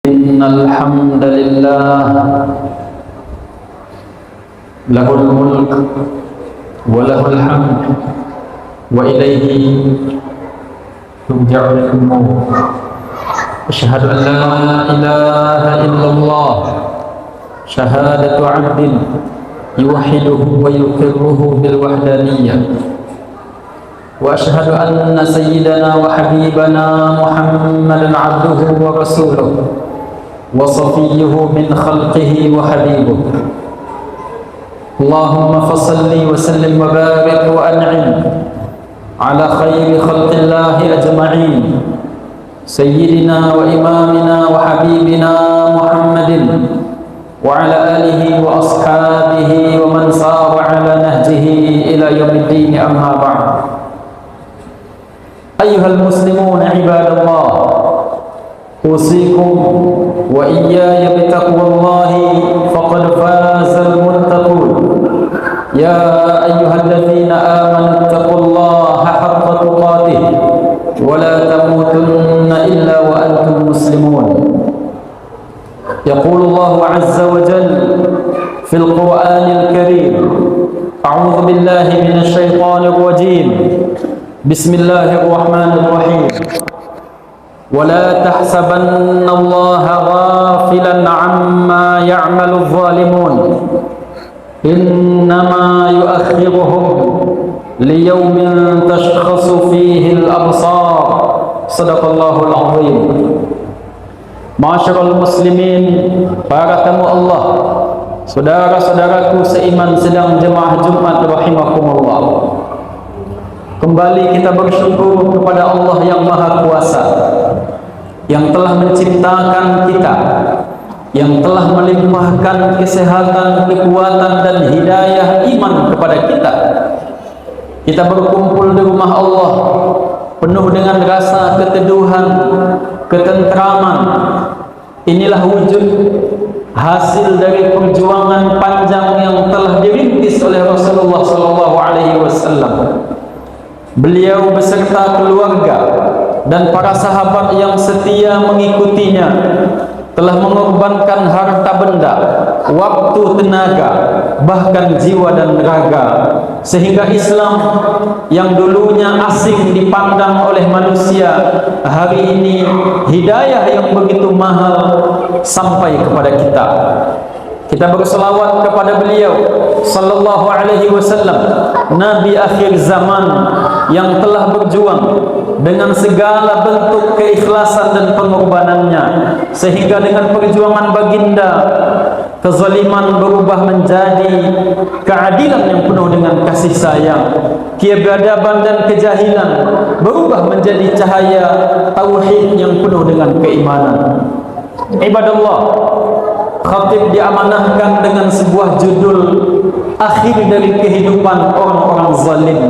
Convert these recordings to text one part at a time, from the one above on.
إن الحمد لله له الملك وله الحمد وإليه ترجع الأمور. أشهد أن لا إله إلا الله شهادة عبد يوحده ويقره بالوحدانية. وأشهد أن سيدنا وحبيبنا محمدا عبده ورسوله وصفيه من خلقه وحبيبه. اللهم فصل وسلم وبارك وأنعم على خير خلق الله أجمعين سيدنا وإمامنا وحبيبنا محمد وعلى آله وأصحابه ومن سار على نهجه إلى يوم الدين. أما بعد، أيها المسلمون عباد الله، أوصيكم وإياي بتقوى الله فقد فاز المتقون. يا أيها الذين آمنوا اتقوا الله حق تقاته ولا تموتن إلا وأنتم مسلمون. يقول الله عز وجل في القرآن الكريم: أعوذ بالله من الشيطان الرجيم، بسم الله الرحمن الرحيم. ولا تحسبن الله غافلا عما يعمل الظالمون إنما يؤخرهم ليوم تشخص فيه الأبصار. صدق الله العظيم. Masyarul muslimin, para tamu Allah, saudara-saudaraku seiman sedang jemaah Jumat rahimakumullah. Kembali kita bersyukur kepada Allah yang Maha Kuasa, yang telah menciptakan kita, yang telah melimpahkan kesehatan, kekuatan dan hidayah iman kepada kita. Kita berkumpul di rumah Allah penuh dengan rasa keteduhan, ketentraman. Inilah wujud hasil dari perjuangan panjang yang telah dirintis oleh Rasulullah SAW. Beliau beserta keluarga dan para sahabat yang setia mengikutinya telah mengorbankan harta benda, waktu, tenaga, bahkan jiwa dan raga, sehingga Islam yang dulunya asing dipandang oleh manusia, hari ini hidayah yang begitu mahal sampai kepada kita. Kita berselawat kepada beliau sallallahu alaihi wasallam, nabi akhir zaman yang telah berjuang dengan segala bentuk keikhlasan dan pengorbanannya, sehingga dengan perjuangan baginda kezaliman berubah menjadi keadilan yang penuh dengan kasih sayang, kebiadaban dan kejahilan berubah menjadi cahaya tauhid yang penuh dengan keimanan. Ibadallah, khatib diamanahkan dengan sebuah judul akhir dari kehidupan orang-orang zalim.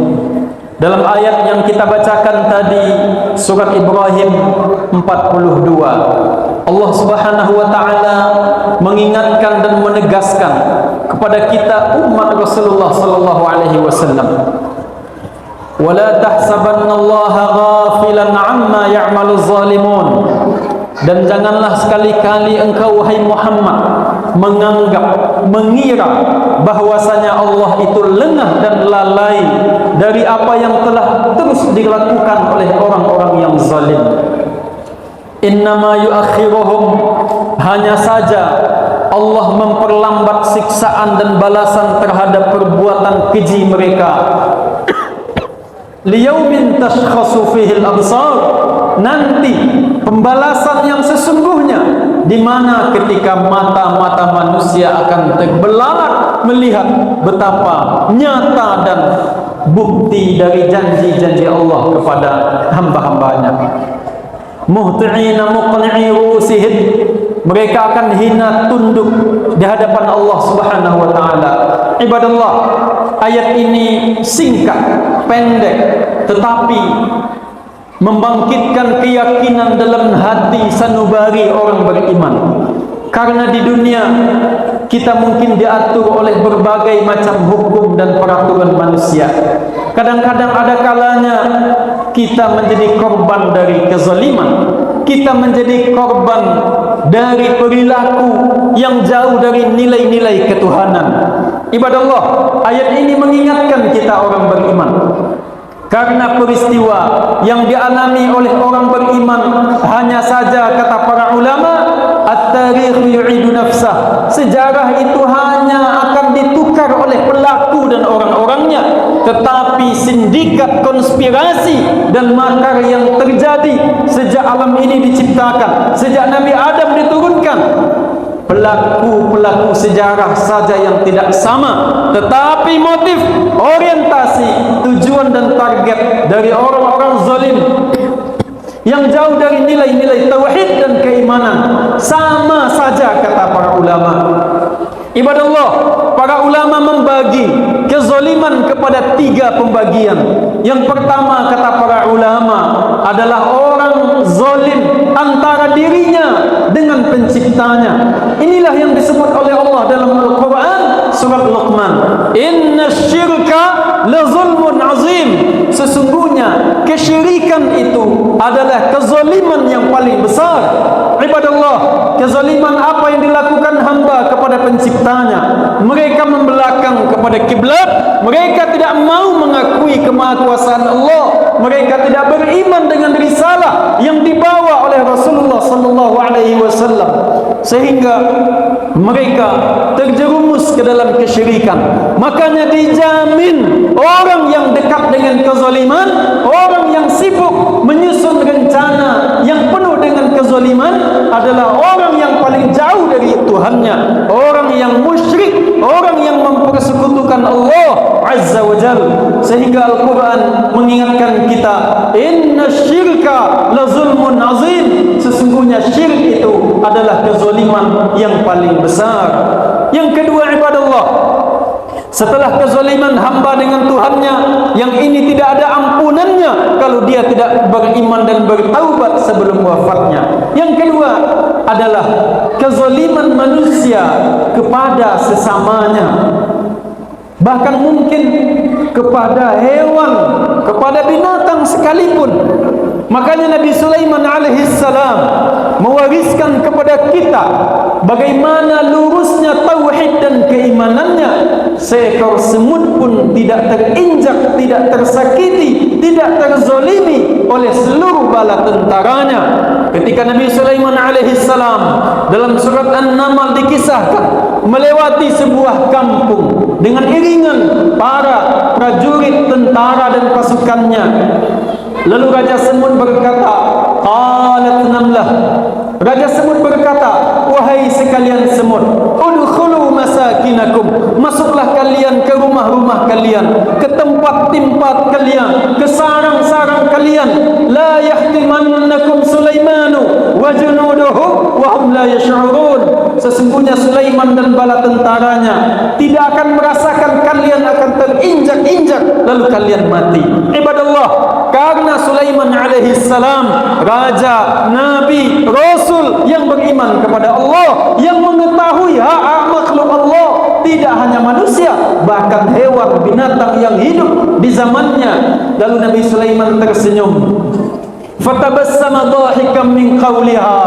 Dalam ayat yang kita bacakan tadi, surat Ibrahim 42, Allah Subhanahu wa taala mengingatkan dan menegaskan kepada kita umat Rasulullah sallallahu alaihi wasallam, "Wala tahsabannallaha ghafilan 'amma ya'maluz zalimun." Dan janganlah sekali-kali engkau wahai Muhammad menganggap, mengira bahwasanya Allah itu lengah dan lalai dari apa yang telah terus dilakukan oleh orang-orang yang zalim. Innama yuakhiruhum, hanya saja Allah memperlambat siksaan dan balasan terhadap perbuatan keji mereka. Liyaumin tashkhasu fihi al-absar, nanti pembalasan yang sesungguhnya di mana ketika mata-mata manusia akan terbelalak melihat betapa nyata dan bukti dari janji-janji Allah kepada hamba-hambanya. Muhti'ina muqni'i rusihim, mereka akan hina tunduk di hadapan Allah Subhanahu wa taala. Ibadallah, ayat ini singkat, pendek, tetapi membangkitkan keyakinan dalam hati sanubari orang beriman. Karena di dunia kita mungkin diatur oleh berbagai macam hukum dan peraturan manusia. Kadang-kadang ada kalanya kita menjadi korban dari kezaliman, kita menjadi korban dari perilaku yang jauh dari nilai-nilai ketuhanan. Ibadallah, ayat ini mengingatkan kita orang beriman, karena peristiwa yang dialami oleh orang beriman hanya saja, kata para ulama, at-tarikh yu'idu nafsah, sejarah itu hanya akan ditukar oleh pelaku dan orang-orangnya, tetapi sindikat konspirasi dan makar yang terjadi sejak alam ini diciptakan, sejak Nabi Adam diturunkan, pelaku-pelaku sejarah saja yang tidak sama, tetapi motif, orientasi, tujuan dan target dari orang-orang zalim yang jauh dari nilai-nilai tauhid dan keimanan sama saja, kata para ulama. Ibadallah, para ulama membagi kezaliman kepada 3 pembagian. Yang pertama, kata para ulama, adalah orang zalim antara dirinya dengan penciptanya. Inilah yang disebut oleh Allah dalam Al-Quran surat Luqman, inna syirka la zulmun azim. Sesungguhnya kesyirikan itu adalah kezaliman yang paling besar. Ibadallah, kezaliman apa yang dilakukan hamba kepada penciptanya? Mereka membelakang kepada kiblat, mereka tidak mau mengakui kemahakuasaan Allah, mereka tidak beriman dengan risalah yang dibawa oleh Rasulullah sallallahu alaihi wasallam, sehingga mereka terjerumus ke dalam kesyirikan. Makanya dijamin orang yang dekat dengan kezaliman, orang yang sibuk menyusun rencana yang penuh dengan kezaliman, adalah orang yang paling jauh dari Tuhannya, orang yang musyrik, orang yang mempersekutukan Allah Azza wa Jal. Sehingga Al-Quran mengingatkan kita, inna syirka la zulmun azim. Sesungguhnya syirik itu adalah kezaliman yang paling besar. Yang kedua, ibadallah, setelah kezaliman hamba dengan Tuhannya, yang ini tidak ada ampunannya kalau dia tidak beriman dan bertaubat sebelum wafatnya. Yang kedua adalah kezaliman manusia kepada sesamanya, bahkan mungkin kepada hewan, kepada binatang sekalipun. Makanya Nabi Sulaiman alaihissalam mewariskan kepada kita bagaimana lurusnya tauhid dan keimanannya. Seekor semut pun tidak terinjak, tidak tersakiti, tidak terzolimi oleh seluruh bala tentaranya. Ketika Nabi Sulaiman alaihissalam dalam surat An-Naml dikisahkan melewati sebuah kampung dengan iringan para prajurit tentara dan pasukannya, lalu Raja Semut berkata, qalat namlah, Raja Semut berkata, wahai sekalian semut, udkhulu masakinakum, masuklah kalian ke rumah-rumah kalian, ke tempat-tempat kalian, ke sarang-sarang kalian. La yahtimannakum Sulaimanu wa junuduhu wa hum la yash'urun. Sesungguhnya Sulaiman dan bala tentaranya tidak akan merasakan kalian akan terinjak-injak lalu kalian mati. Ibadallah, karena Sulaiman alaihissalam raja, nabi, rasul yang beriman kepada Allah, yang mengetahui hak makhluk Allah, tidak hanya manusia, bahkan hewan, binatang yang hidup di zamannya. Lalu Nabi Sulaiman tersenyum, fatabassama dhahikan min qawliha.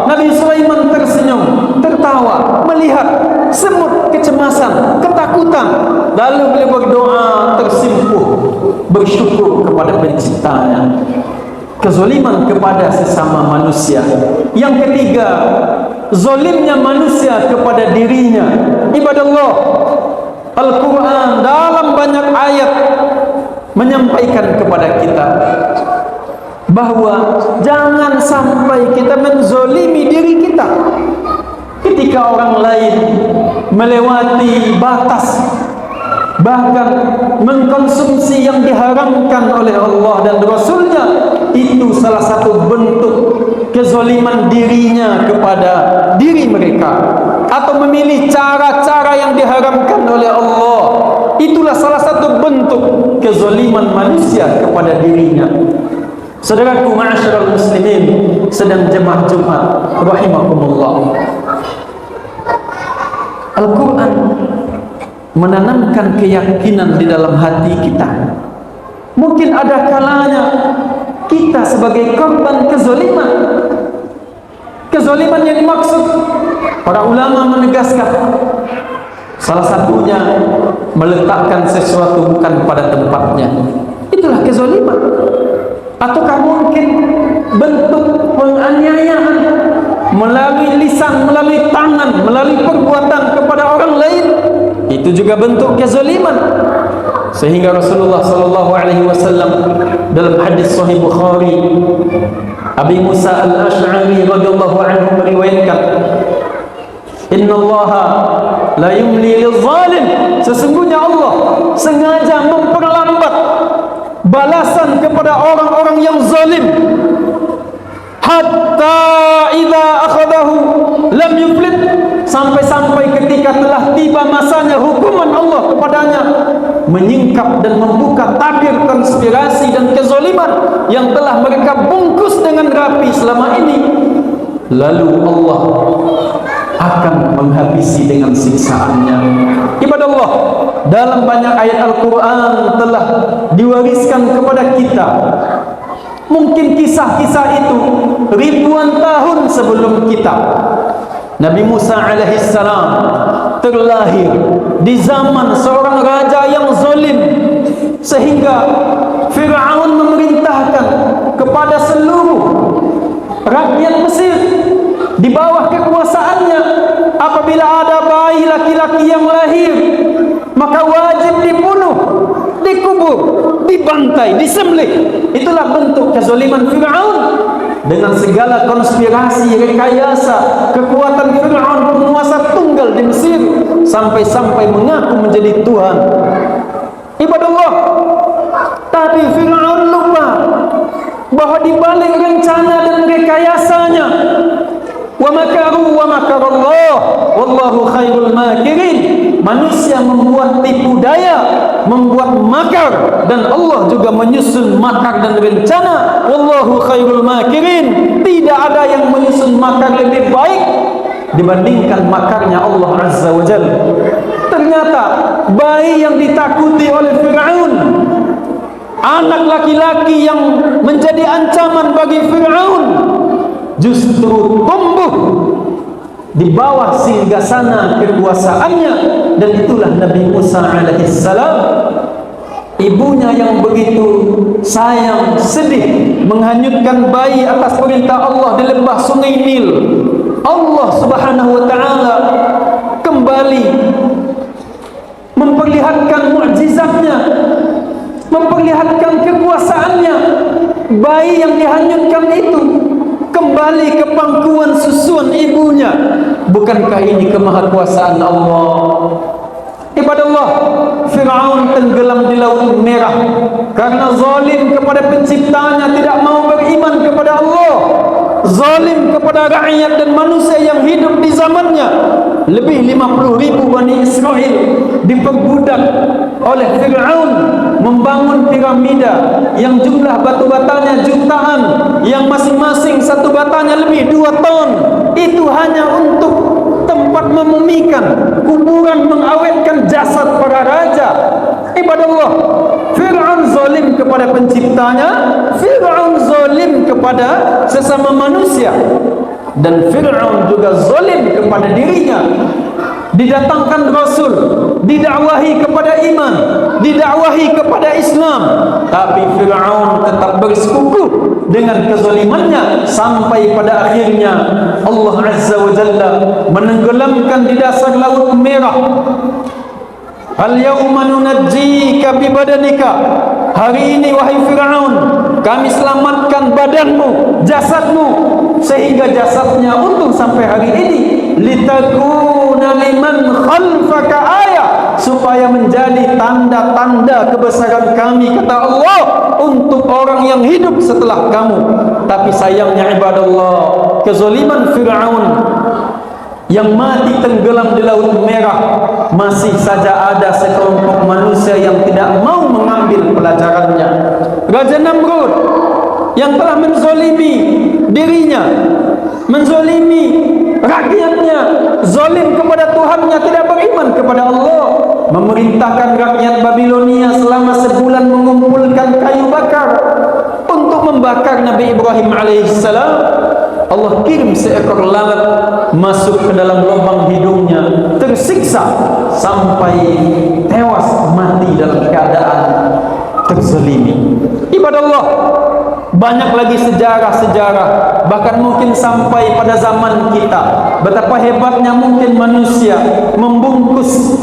Nabi Sulaiman tersenyum, tertawa melihat semut kecemasan, ketakutan. Lalu beliau berdoa tersimpuh, bersyukur kepada penciptanya. Kezaliman kepada sesama manusia. Yang ketiga, zalimnya manusia kepada dirinya. Ibadallah, Al-Quran dalam banyak ayat menyampaikan kepada kita bahwa jangan sampai kita menzolimi diri kita ketika orang lain melewati batas, bahkan mengkonsumsi yang diharamkan oleh Allah dan Rasulnya. Itu salah satu bentuk kezaliman dirinya kepada diri mereka, atau memilih cara-cara yang diharamkan oleh Allah. Itulah salah satu bentuk kezaliman manusia kepada dirinya. Saudaraku ma'asyiral muslimin sedang jemaah Jumat rahimakumullah, Al-Quran menanamkan keyakinan di dalam hati kita. Mungkin ada kalanya kita sebagai korban kezaliman, Kezaliman yang dimaksud, para ulama menegaskan, salah satunya meletakkan sesuatu bukan pada tempatnya. Itulah kezaliman. Ataukah mungkin bentuk penganiayaan melalui lisan, melalui tangan, melalui perbuatan kepada orang lain? Itu juga bentuk kezaliman. Sehingga Rasulullah sallallahu alaihi wasallam dalam hadis sahih Bukhari, Abi Musa al-Ash'ari radhiyallahu anhu meriwayatkan, Innallaha la yumli lil-zalim, sesungguhnya Allah sengaja memperlambat balasan kepada orang-orang yang zalim, hatta idza akhadahu lam yuflit, sampai-sampai ketika telah tiba masanya hukuman Allah kepadanya, menyingkap dan membuka tabir konspirasi dan kezaliman yang telah mereka bungkus dengan rapi selama ini, lalu Allah akan menghabisi dengan siksaannya. Ibadah Allah, dalam banyak ayat Al-Quran telah diwariskan kepada kita mungkin kisah-kisah itu ribuan tahun sebelum kita. Nabi Musa alaihissalam terlahir di zaman seorang raja yang zalim, sehingga Fir'aun memerintahkan kepada seluruh rakyat Mesir di bawah kekuasaannya, apabila ada bayi laki-laki yang lahir, maka wajib dibunuh, dikubur, dibantai, disembelih. Itulah bentuk kezaliman Fir'aun. Dengan segala konspirasi, rekayasa, kekuatan Fir'aun, penguasa tunggal di Mesir, sampai-sampai mengaku menjadi Tuhan. Ibadah Allah, tapi Fir'aun lupa bahwa di balik rencana dan rekayasanya, wa makaru wa makarallah wallahu khairul makirin, manusia membuat tipu daya, membuat makar, dan Allah juga menyusun makar dan rencana. Wallahu khairul makirin, tidak ada yang menyusun makar lebih baik dibandingkan makarnya Allah Azza wa Jalla. Ternyata bayi yang ditakuti oleh Fir'aun, anak laki-laki yang menjadi ancaman bagi Fir'aun, justru tumbuh di bawah singgasana kekuasaannya. Dan itulah Nabi Musa alaihissalam. Ibunya yang begitu sayang, sedih, menghanyutkan bayi atas perintah Allah di lembah sungai Nil. Allah subhanahu wa ta'ala kembali memperlihatkan mukjizatnya, memperlihatkan kekuasaannya. Bayi yang dihanyutkan itu kembali ke pangkuan susuan ibunya. Bukankah ini kemahakuasaan Allah? Ibadah Allah, Fir'aun tenggelam di Laut Merah karena zalim kepada penciptanya, tidak mau beriman kepada Allah, zalim kepada rakyat dan manusia yang hidup di zamannya. Lebih 50.000 Bani Israel diperbudak oleh Fir'aun, membangun piramida yang jumlah batu-batanya jutaan, yang masing-masing satu batanya lebih 2 ton. Itu hanya untuk tempat memumikan, kuburan mengawetkan jasad para raja. Ibadah Allah, Fir'aun zalim kepada penciptanya, Fir'aun zalim kepada sesama manusia, dan Fir'aun juga zalim kepada dirinya. Didatangkan Rasul, didakwahi kepada iman, didakwahi kepada Islam, tapi Fir'aun tetap bersekukuh dengan kezalimannya, sampai pada akhirnya Allah Azza wa Jalla menenggelamkan di dasar Laut Merah. Al-yawma nunajjika bi badanika, hari ini wahai Fir'aun, kami selamatkan badanmu, jasadmu, sehingga jasadnya untung sampai hari ini, litakuna liman khalfaka ayah, supaya menjadi tanda-tanda kebesaran kami, kata Allah, untuk orang yang hidup setelah kamu. Tapi sayangnya ibadah Allah, kezaliman Fir'aun yang mati tenggelam di Laut Merah, masih saja ada sekelompok manusia yang tidak mau mengambil pelajarannya. Raja Namrud yang telah menzalimi dirinya, menzalimi rakyatnya, zalim kepada Tuhannya, tidak beriman kepada Allah, memerintahkan rakyat Babilonia selama sebulan mengumpulkan kayu bakar untuk membakar Nabi Ibrahim alaihissalam. Allah kirim seekor lalat masuk ke dalam lubang hidungnya, tersiksa sampai tewas mati dalam keadaan terzalimi. Ibadah Allah, banyak lagi sejarah-sejarah, bahkan mungkin sampai pada zaman kita, betapa hebatnya mungkin manusia membungkus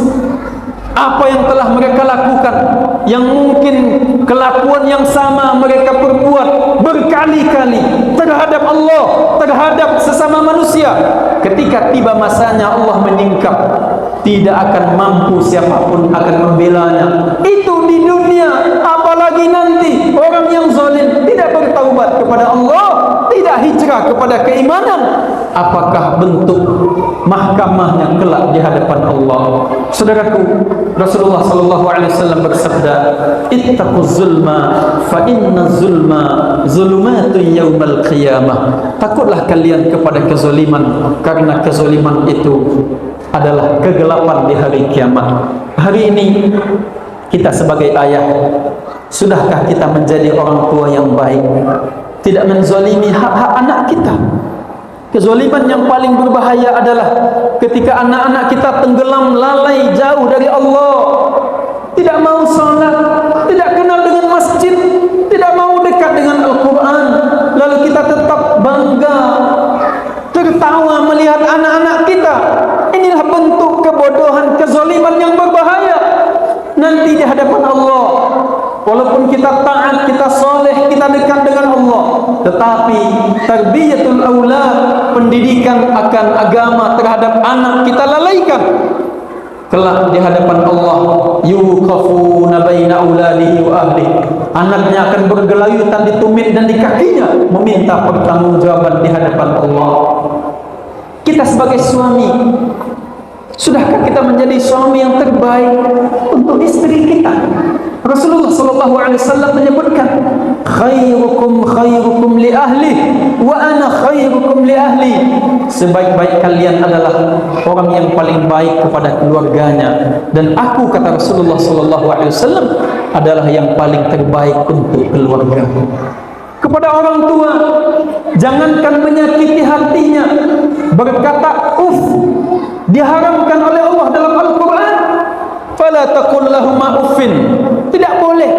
apa yang telah mereka lakukan, yang mungkin kelakuan yang sama mereka perbuat berkali-kali terhadap Allah, terhadap sesama manusia. Ketika tiba masanya Allah meningkap, tidak akan mampu siapapun akan membelanya. Itu di dunia, apalagi nanti orang yang zalim tidak bertaubat kepada Allah, tidak hijrah kepada keimanan. Apakah bentuk mahkamahnya kelak di hadapan Allah? Saudaraku, Rasulullah sallallahu alaihi wasallam bersabda, "Ittaquz zulma fa inna zulma zulumatun yaumal qiyamah." Takutlah kalian kepada kezaliman, karena kezaliman itu adalah kegelapan di hari kiamat. Hari ini kita sebagai ayah, sudahkah kita menjadi orang tua yang baik, tidak menzalimi hak-hak anak kita? Kezaliman yang paling berbahaya adalah ketika anak-anak kita tenggelam lalai jauh dari Allah, tidak mau salat, tidak kenal dengan masjid, tidak mau dekat dengan Al-Quran, lalu kita tetap bangga tertawa melihat anak-anak kita. Inilah bentuk kebodohan, kezaliman yang berbahaya. Nanti di hadapan Allah, walaupun kita taat, kita soleh, kita dekat dengan Allah, tetapi tarbiyatul aulad, pendidikan akan agama terhadap anak kita lalaikan. Kelak di hadapan Allah, yuqafuna baina auladihi wa ahlihi, anaknya akan bergelayutan di tumit dan di kakinya meminta pertanggungjawaban di hadapan Allah. Kita sebagai suami, sudahkah kita menjadi suami yang terbaik untuk istri kita? Rasulullah sallallahu alaihi wasallam menyebutkan, khairukum khairukum li ahli wa ana khairukum li ahli. Sebaik-baik kalian adalah orang yang paling baik kepada keluarganya, dan aku, kata Rasulullah sallallahu alaihi wasallam, adalah yang paling terbaik untuk keluarga. Kepada orang tua, jangankan menyakiti hatinya, berkata diharamkan oleh Allah dalam Al-Quran. Fala taqul lahuma uffin. Tidak boleh.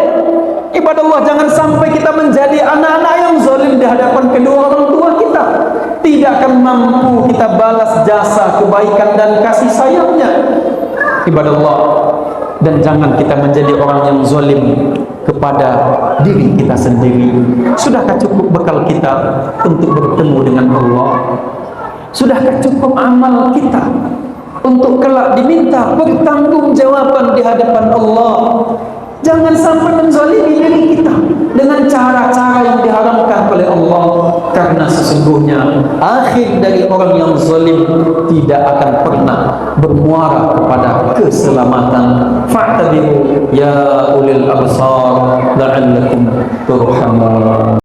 Ibadah Allah, jangan sampai kita menjadi anak-anak yang zalim di hadapan kedua orang tua kita. Tidak akan mampu kita balas jasa kebaikan dan kasih sayangnya. Ibadah Allah, dan jangan kita menjadi orang yang zalim kepada diri kita sendiri. Sudahkah cukup bekal kita untuk bertemu dengan Allah? Sudahkah cukup amal kita untuk kelak diminta pertanggungjawaban di hadapan Allah? Jangan sampai menzalimi diri kita dengan cara-cara yang diharamkan oleh Allah, karena sesungguhnya akhir dari orang yang zalim tidak akan pernah bermuara kepada keselamatan. Fa'tabiru ya ulil absar la'allakum turhamun.